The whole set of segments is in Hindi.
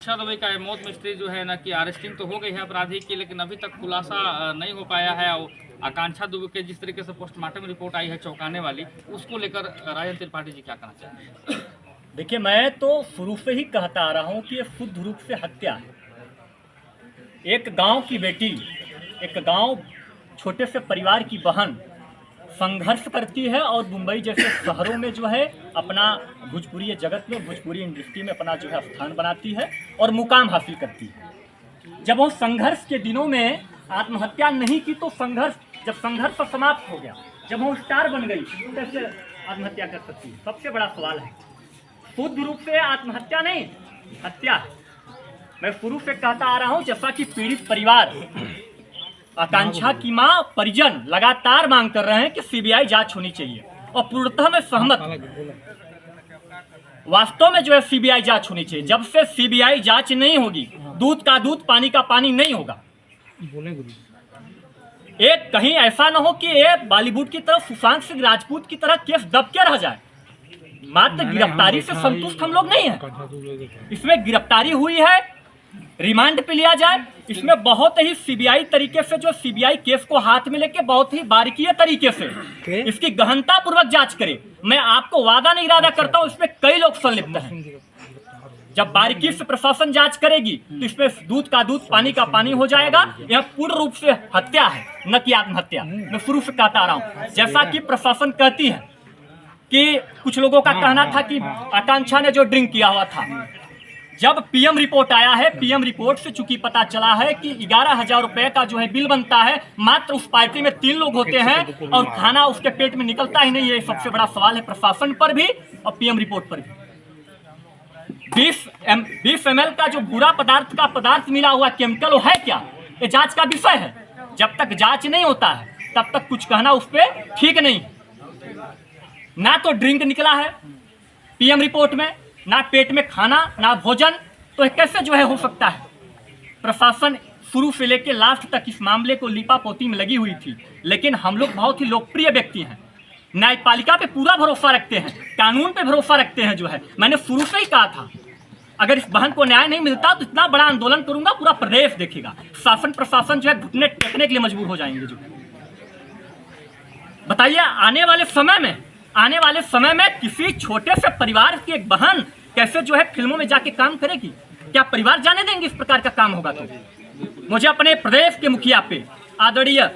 दुबई का मौत मिस्ट्री जो है ना कि अरेस्टिंग तो हो गई है अपराधी की, लेकिन अभी तक खुलासा नहीं हो पाया है। और आकांक्षा दुबे के जिस तरीके से पोस्टमार्टम रिपोर्ट आई है चौंकाने वाली, उसको लेकर राजन त्रिपाठी जी क्या कहना चाहेंगे? देखिए, मैं तो शुरू से ही कहता आ रहा हूँ कि ये शुद्ध रूप से हत्या है। एक गांव की बेटी, एक गांव छोटे से परिवार की बहन संघर्ष करती है और मुंबई जैसे शहरों में जो है अपना भोजपुरी जगत में, भोजपुरी इंडस्ट्री में अपना जो है स्थान बनाती है और मुकाम हासिल करती है। जब वो संघर्ष के दिनों में आत्महत्या नहीं की तो जब संघर्ष समाप्त हो गया, जब वो स्टार बन गई, तो कैसे आत्महत्या कर सकती है? सबसे बड़ा सवाल है। शुद्ध रूप से आत्महत्या नहीं, हत्या है। मैं शुरू से कहता आ रहा हूं, जैसा कि पीड़ित परिवार, आकांक्षा की मां, परिजन लगातार मांग कर रहे हैं कि सीबीआई जांच होनी चाहिए और पूर्णतः मैं सहमत। वास्तव में जो है सीबीआई जांच होनी चाहिए। जब से सीबीआई जांच नहीं होगी, दूध का दूध पानी का पानी नहीं होगा। एक कहीं ऐसा न हो कि ये बॉलीवुड की तरफ सुशांत सिंह राजपूत की तरह केस दब के रह जाए। मात्र गिरफ्तारी से संतुष्ट हम लोग नहीं है। इसमें गिरफ्तारी हुई है, रिमांड पे लिया जाए। इसमें बहुत ही सीबीआई तरीके से, जो सीबीआई केस को हाथ में लेके बहुत ही बारीकी तरीके से इसकी गहनता पूर्वक जांच करे। मैं आपको वादा नहीं इरादा करता हूं, इसमें कई लोग संलिप्त हैं। जब बारीकी से प्रशासन जांच करेगी तो इसमें दूध का दूध पानी का पानी हो जाएगा। यह पूर्ण रूप से हत्या है, न कि आत्महत्या। मैं शुरू से कहता आ रहा हूं, जैसा कि प्रशासन कहती है कि कुछ लोगों का कहना था कि आकांक्षा ने जो ड्रिंक किया हुआ था। जब पीएम रिपोर्ट आया है, पीएम रिपोर्ट से चूंकि पता चला है कि 11,000 रुपए का जो है बिल बनता है, मात्र उस पार्टी में 3 लोग होते हैं और खाना उसके पेट में निकलता ही नहीं है। सबसे बड़ा सवाल है प्रशासन पर भी और पीएम रिपोर्ट पर भी। 20 ml का जो बुरा पदार्थ मिला हुआ केमिकल, वो है क्या? ये जांच का विषय है। जब तक जांच नहीं होता है तब तक कुछ कहना उस पर ठीक नहीं। ना तो ड्रिंक निकला है पीएम रिपोर्ट में, ना पेट में खाना, ना भोजन, तो कैसे जो है हो सकता है? प्रशासन शुरू से लेकर लास्ट तक इस मामले को लीपापोती में लगी हुई थी, लेकिन हम लोग बहुत ही लोकप्रिय व्यक्ति हैं, न्यायपालिका पे पूरा भरोसा रखते हैं, कानून पे भरोसा रखते हैं। जो है मैंने शुरू से ही कहा था, अगर इस बहन को न्याय नहीं मिलता तो इतना बड़ा आंदोलन करूंगा, पूरा प्रदेश देखेगा। शासन प्रशासन जो है घुटने टेकने के लिए मजबूर हो जाएंगे। जो बताइए, आने वाले समय में किसी छोटे से परिवार की एक बहन कैसे जो है फिल्मों में जाके काम करेगी? क्या परिवार जाने देंगे इस प्रकार का काम होगा? तो मुझे अपने प्रदेश के मुखिया पे, आदरणीय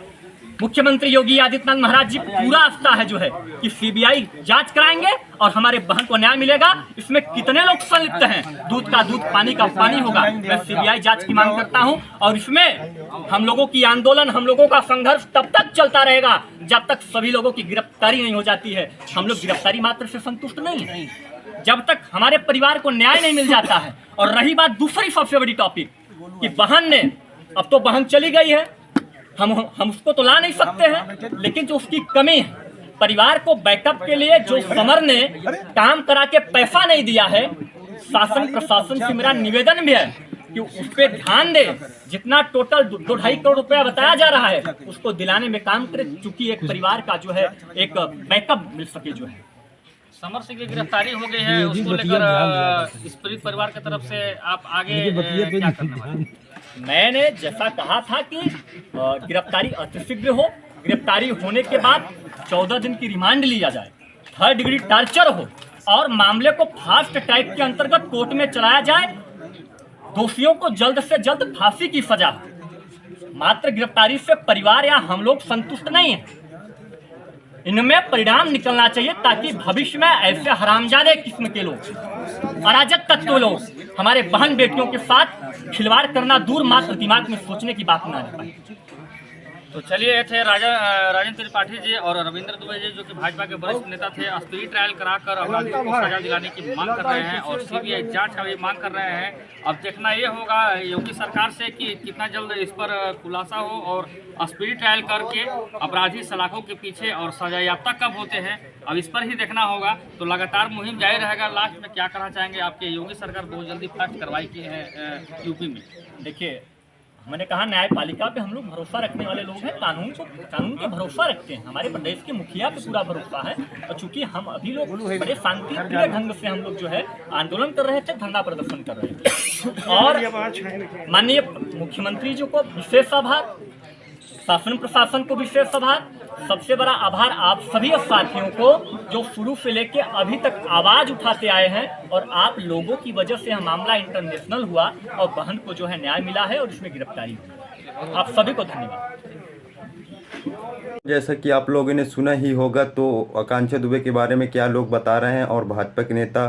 मुख्यमंत्री योगी आदित्यनाथ महाराज जी, पूरा आस्था है जो है कि सीबीआई जांच कराएंगे और हमारे बहन को न्याय मिलेगा। इसमें कितने लोग संलिप्त हैं, दूध का दूध पानी का पानी होगा। मैं सीबीआई जांच की मांग करता हूं और इसमें हम लोगों की आंदोलन, हम लोगों का संघर्ष तब तक चलता रहेगा जब तक सभी लोगों की गिरफ्तारी नहीं हो जाती है। हम लोग गिरफ्तारी मात्र से संतुष्ट नहीं है, जब तक हमारे परिवार को न्याय नहीं मिल जाता है। और रही बात दूसरी सबसे बड़ी टॉपिक कि बहन ने, अब तो बहन चली गई है, हम उसको तो ला नहीं सकते हैं, लेकिन जो उसकी कमी है, परिवार को बैकअप के लिए जो समर ने काम करा के पैसा नहीं दिया है, शासन प्रशासन से मेरा निवेदन भी है कि उस पर ध्यान दे। जितना टोटल 2-2.5 करोड़ रुपया बताया जा रहा है, उसको दिलाने में काम करे, चूंकि एक परिवार का जो है एक बैकअप मिल सके। जो है समर सिंह की गिरफ्तारी हो गई है, उसको लेकर इस पीड़ित परिवार की तरफ से आप आगे क्या करने वाले हैं? मैंने जैसा कहा था कि गिरफ्तारी अतिशीघ्र हो, गिरफ्तारी होने के बाद 14 दिन की रिमांड लिया जाए, 3rd डिग्री टॉर्चर हो और मामले को फास्ट ट्रैक के अंतर्गत कोर्ट में चलाया जाए, दोषियों को जल्द से जल्द फांसी की सजा हो। मात्र गिरफ्तारी से परिवार या हम लोग संतुष्ट नहीं है, इनमें परिणाम निकलना चाहिए ताकि भविष्य में ऐसे हरामजादे किस्म के लोग, अराजक तत्व लोग हमारे बहन बेटियों के साथ खिलवाड़ करना दूर, मात्र दिमाग में सोचने की बात ना आ पाए। तो चलिए, थे राजन त्रिपाठी जी और रविंद्र दुबे जी, जो कि भाजपा के वरिष्ठ नेता थे। स्पीडी ट्रायल कराकर अपराधियों को सजा दिलाने की मांग कर रहे हैं और सीबीआई जांच का भी मांग कर रहे हैं। अब देखना ये होगा योगी सरकार से कि कितना जल्द इस पर खुलासा हो और स्पीडी ट्रायल करके अपराधी सलाखों के पीछे और सजायाफ्ता कब होते हैं, अब इस पर ही देखना होगा। तो लगातार मुहिम जारी रहेगा। लास्ट में क्या कहना चाहेंगे? आपके योगी सरकार बहुत जल्दी फास्ट कार्रवाई की है यूपी में। देखिए, मैंने कहा न्यायपालिका पे हम लोग भरोसा रखने वाले लोग हैं, कानून पे भरोसा रखते हैं। हमारे प्रदेश के मुखिया पे पूरा भरोसा है। और चूंकि हम अभी लोग बड़े शांतिप्रिय ढंग से हम लोग जो है आंदोलन कर रहे थे, धरना प्रदर्शन कर रहे थे, और माननीय मुख्यमंत्री जी को विशेष आभार, शासन प्रशासन को विशेष आभार, सबसे बड़ा आभार आप सभी साथियों को जो शुरू से लेके अभी तक आवाज उठाते आए हैं, और आप लोगों की वजह से यह मामला इंटरनेशनल हुआ और बहन को जो है न्याय मिला है और इसमें गिरफ्तारी हुई। आप सभी को धन्यवाद। जैसा कि आप लोगों ने सुना ही होगा, तो आकांक्षा दुबे के बारे में क्या लोग बता रहे हैं और भाजपा के नेता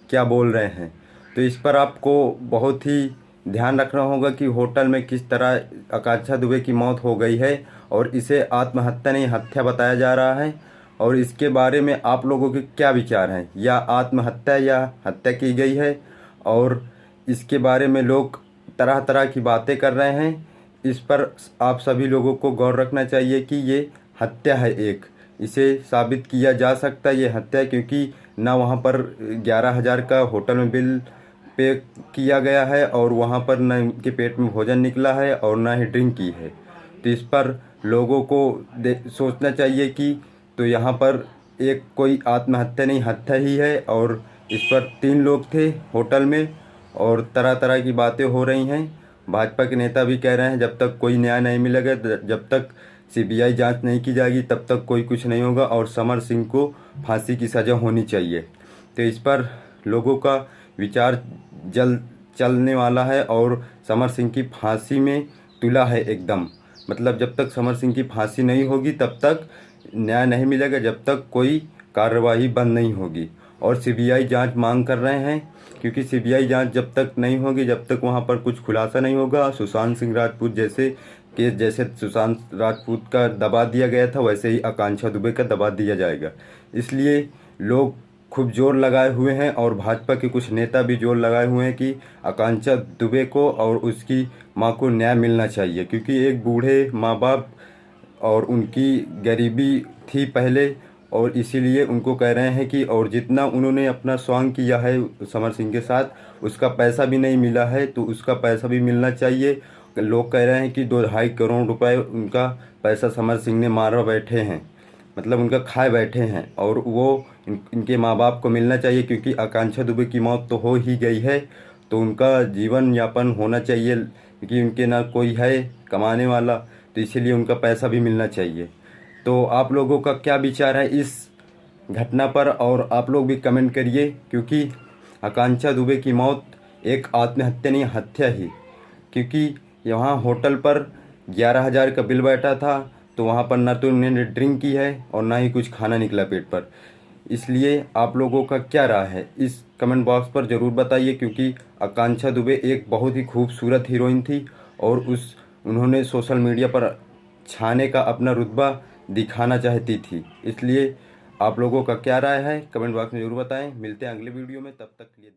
क्या बोल रहे हैं। तो इस पर आपको बहुत ही ध्यान रखना होगा कि होटल में किस तरह आकांक्षा दुबे की मौत हो गई है, और इसे आत्महत्या नहीं हत्या बताया जा रहा है। और इसके बारे में आप लोगों के क्या विचार हैं, या आत्महत्या या हत्या की गई है, और इसके बारे में लोग तरह तरह की बातें कर रहे हैं। इस पर आप सभी लोगों को गौर रखना चाहिए कि ये हत्या है, एक इसे साबित किया जा सकता है ये हत्या, क्योंकि ना वहाँ पर 11,000 का होटल में बिल पे किया गया है, और वहाँ पर ना इनके पेट में भोजन निकला है और ना ही ड्रिंक की है। तो इस पर लोगों को सोचना चाहिए कि तो यहाँ पर एक कोई आत्महत्या नहीं हत्या ही है, और इस पर 3 लोग थे होटल में, और तरह तरह की बातें हो रही हैं। भाजपा के नेता भी कह रहे हैं जब तक कोई न्याय नहीं मिलेगा, जब तक सीबीआई जांच नहीं की जाएगी, तब तक कोई कुछ नहीं होगा, और समर सिंह को फांसी की सज़ा होनी चाहिए। तो इस पर लोगों का विचार चलने वाला है, और समर सिंह की फांसी में तुला है एकदम। मतलब जब तक समर सिंह की फांसी नहीं होगी तब तक न्याय नहीं मिलेगा, जब तक कोई कार्रवाई बंद नहीं होगी। और सीबीआई जांच मांग कर रहे हैं, क्योंकि सीबीआई जांच जब तक नहीं होगी, जब तक वहां पर कुछ खुलासा नहीं होगा, सुशांत सिंह राजपूत जैसे केस, जैसे सुशांत राजपूत का दबा दिया गया था, वैसे ही आकांक्षा दुबे का दबा दिया जाएगा। इसलिए लोग खूब जोर लगाए हुए हैं, और भाजपा के कुछ नेता भी जोर लगाए हुए हैं कि आकांक्षा दुबे को और उसकी मां को न्याय मिलना चाहिए, क्योंकि एक बूढ़े माँ बाप और उनकी गरीबी थी पहले, और इसीलिए उनको कह रहे हैं कि और जितना उन्होंने अपना सॉन्ग किया है समर सिंह के साथ, उसका पैसा भी नहीं मिला है, तो उसका पैसा भी मिलना चाहिए। लोग कह रहे हैं कि 2-2.5 करोड़ रुपए उनका पैसा समर सिंह ने मारा बैठे हैं, मतलब उनका खाए बैठे हैं, और वो इनके माँ बाप को मिलना चाहिए, क्योंकि आकांक्षा दुबे की मौत तो हो ही गई है, तो उनका जीवन यापन होना चाहिए, क्योंकि उनके ना कोई है कमाने वाला, तो इसीलिए उनका पैसा भी मिलना चाहिए। तो आप लोगों का क्या विचार है इस घटना पर, और आप लोग भी कमेंट करिए, क्योंकि आकांक्षा दुबे की मौत एक आत्महत्या नहीं हत्या ही, क्योंकि यहाँ होटल पर 11,000 का बिल बैठा था, तो वहाँ पर ना तो उन्होंने ड्रिंक की है और ना ही कुछ खाना निकला पेट पर। इसलिए आप लोगों का क्या राय है इस कमेंट बॉक्स पर ज़रूर बताइए, क्योंकि आकांक्षा दुबे एक बहुत ही खूबसूरत हीरोइन थी, और उन्होंने सोशल मीडिया पर छाने का अपना रुतबा दिखाना चाहती थी। इसलिए आप लोगों का क्या राय है कमेंट बॉक्स में ज़रूर बताएं। मिलते हैं अगले वीडियो में, तब तक के लिए